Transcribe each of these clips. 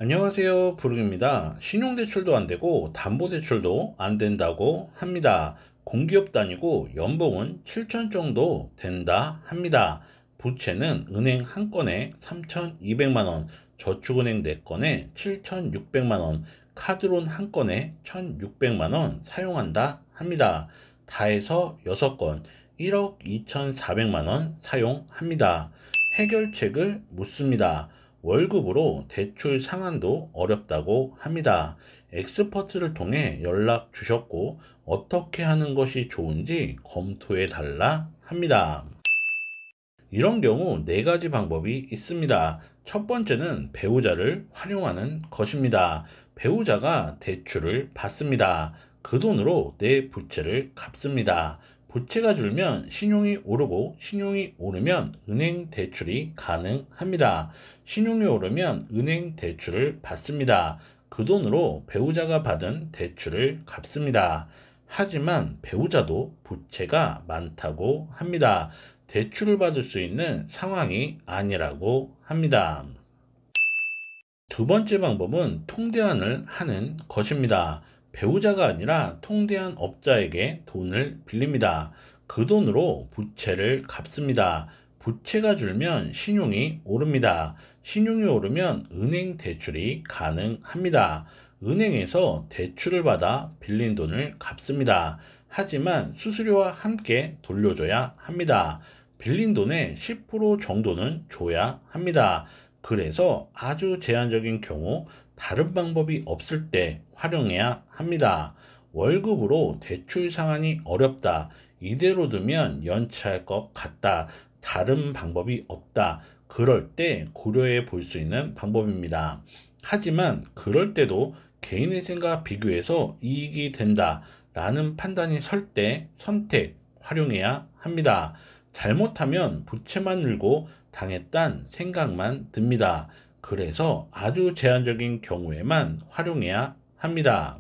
안녕하세요, 부릉입니다. 신용대출도 안 되고 담보대출도 안 된다고 합니다. 공기업 다니고 연봉은 7천 정도 된다 합니다. 부채는 은행 한 건에 3,200만 원, 저축은행 4건에 7,600만 원, 카드론 한 건에 1,600만 원 사용한다 합니다. 다 해서 6건 1억 2,400만 원 사용합니다. 해결책을 묻습니다. 월급으로 대출 상환도 어렵다고 합니다. 엑스퍼트를 통해 연락 주셨고 어떻게 하는 것이 좋은지 검토해 달라 합니다. 이런 경우 네 가지 방법이 있습니다. 첫 번째는 배우자를 활용하는 것입니다. 배우자가 대출을 받습니다. 그 돈으로 내 부채를 갚습니다. 부채가 줄면 신용이 오르고 신용이 오르면 은행 대출이 가능합니다. 신용이 오르면 은행 대출을 받습니다. 그 돈으로 배우자가 받은 대출을 갚습니다. 하지만 배우자도 부채가 많다고 합니다. 대출을 받을 수 있는 상황이 아니라고 합니다. 두 번째 방법은 통대환을 하는 것입니다. 배우자가 아니라 통대한 업자에게 돈을 빌립니다. 그 돈으로 부채를 갚습니다. 부채가 줄면 신용이 오릅니다. 신용이 오르면 은행 대출이 가능합니다. 은행에서 대출을 받아 빌린 돈을 갚습니다. 하지만 수수료와 함께 돌려줘야 합니다. 빌린 돈의 10% 정도는 줘야 합니다. 그래서 아주 제한적인 경우 다른 방법이 없을 때 활용해야 합니다. 월급으로 대출 상환이 어렵다. 이대로 두면 연체할 것 같다. 다른 방법이 없다. 그럴 때 고려해 볼 수 있는 방법입니다. 하지만 그럴 때도 개인의 생각과 비교해서 이익이 된다. 라는 판단이 설 때 선택, 활용해야 합니다. 잘못하면 부채만 늘고 당했단 생각만 듭니다. 그래서 아주 제한적인 경우에만 활용해야 합니다.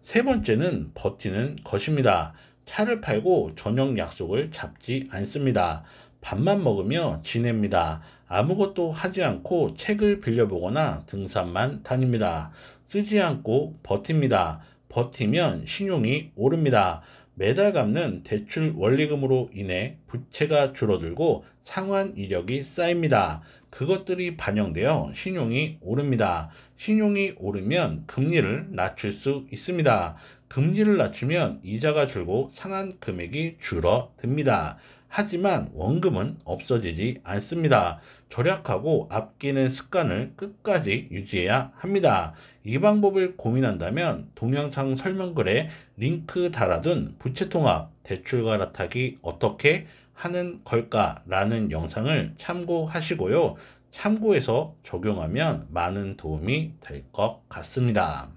세 번째는 버티는 것입니다. 차를 팔고 저녁 약속을 잡지 않습니다. 밥만 먹으며 지냅니다. 아무것도 하지 않고 책을 빌려보거나 등산만 다닙니다. 쓰지 않고 버팁니다. 버티면 신용이 오릅니다. 매달 갚는 대출 원리금으로 인해 부채가 줄어들고 상환 이력이 쌓입니다. 그것들이 반영되어 신용이 오릅니다. 신용이 오르면 금리를 낮출 수 있습니다. 금리를 낮추면 이자가 줄고 상환 금액이 줄어듭니다. 하지만 원금은 없어지지 않습니다. 절약하고 아끼는 습관을 끝까지 유지해야 합니다. 이 방법을 고민한다면 동영상 설명글에 링크 달아둔 부채통합 대출 갈아타기 어떻게 하는 걸까라는 영상을 참고하시고요. 참고해서 적용하면 많은 도움이 될 것 같습니다.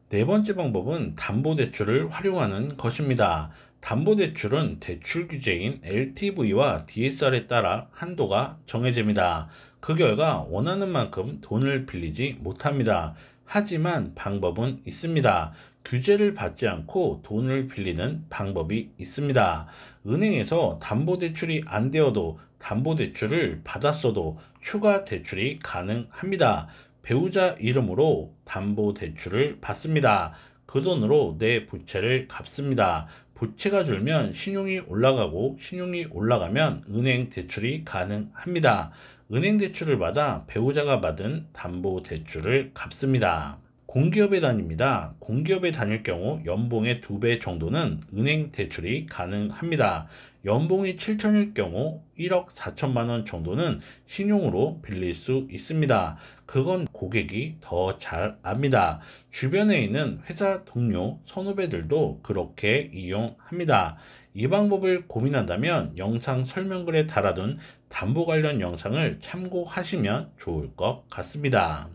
네 번째 방법은 담보대출을 활용하는 것입니다. 담보대출은 대출 규제인 LTV와 DSR에 따라 한도가 정해집니다. 그 결과 원하는 만큼 돈을 빌리지 못합니다. 하지만 방법은 있습니다. 규제를 받지 않고 돈을 빌리는 방법이 있습니다. 은행에서 담보대출이 안 되어도 담보대출을 받았어도 추가 대출이 가능합니다. 배우자 이름으로 담보대출을 받습니다. 그 돈으로 내 부채를 갚습니다. 부채가 줄면 신용이 올라가고 신용이 올라가면 은행 대출이 가능합니다. 은행 대출을 받아 배우자가 받은 담보대출을 갚습니다. 공기업에 다닙니다. 공기업에 다닐 경우 연봉의 2배 정도는 은행 대출이 가능합니다. 연봉이 7천일 경우 1억 4천만 원 정도는 신용으로 빌릴 수 있습니다. 그건 고객이 더 잘 압니다. 주변에 있는 회사 동료, 선후배들도 그렇게 이용합니다. 이 방법을 고민한다면 영상 설명글에 달아둔 담보 관련 영상을 참고하시면 좋을 것 같습니다.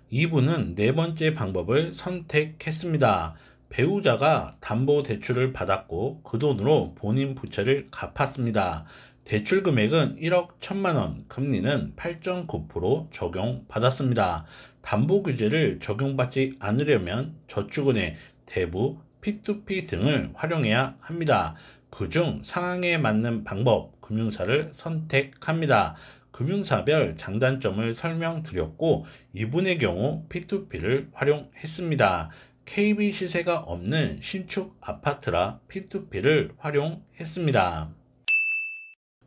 이분은 네 번째 방법을 선택했습니다. 배우자가 담보대출을 받았고 그 돈으로 본인 부채를 갚았습니다. 대출 금액은 1억 1천만 원, 금리는 8.9% 적용받았습니다. 담보 규제를 적용받지 않으려면 저축은행, 대부, P2P 등을 활용해야 합니다. 그중 상황에 맞는 방법, 금융사를 선택합니다. 금융사별 장단점을 설명드렸고 이분의 경우 P2P를 활용했습니다. KB 시세가 없는 신축 아파트라 P2P를 활용했습니다.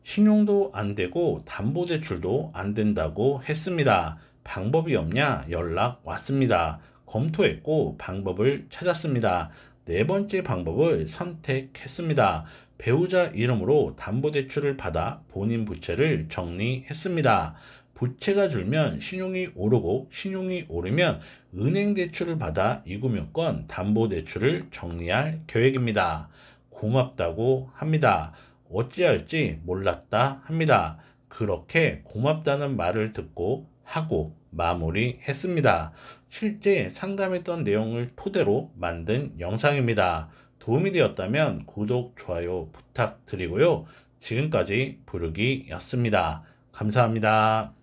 신용도 안 되고 담보대출도 안 된다고 했습니다. 방법이 없냐 연락 왔습니다. 검토했고 방법을 찾았습니다. 네 번째 방법을 선택했습니다. 배우자 이름으로 담보대출을 받아 본인 부채를 정리했습니다. 부채가 줄면 신용이 오르고 신용이 오르면 은행 대출을 받아 이금융권 담보대출을 정리할 계획입니다. 고맙다고 합니다. 어찌할지 몰랐다 합니다. 그렇게 고맙다는 말을 듣고 하고 마무리했습니다. 실제 상담했던 내용을 토대로 만든 영상입니다. 도움이 되었다면 구독, 좋아요 부탁드리고요. 지금까지 부르기였습니다. 감사합니다.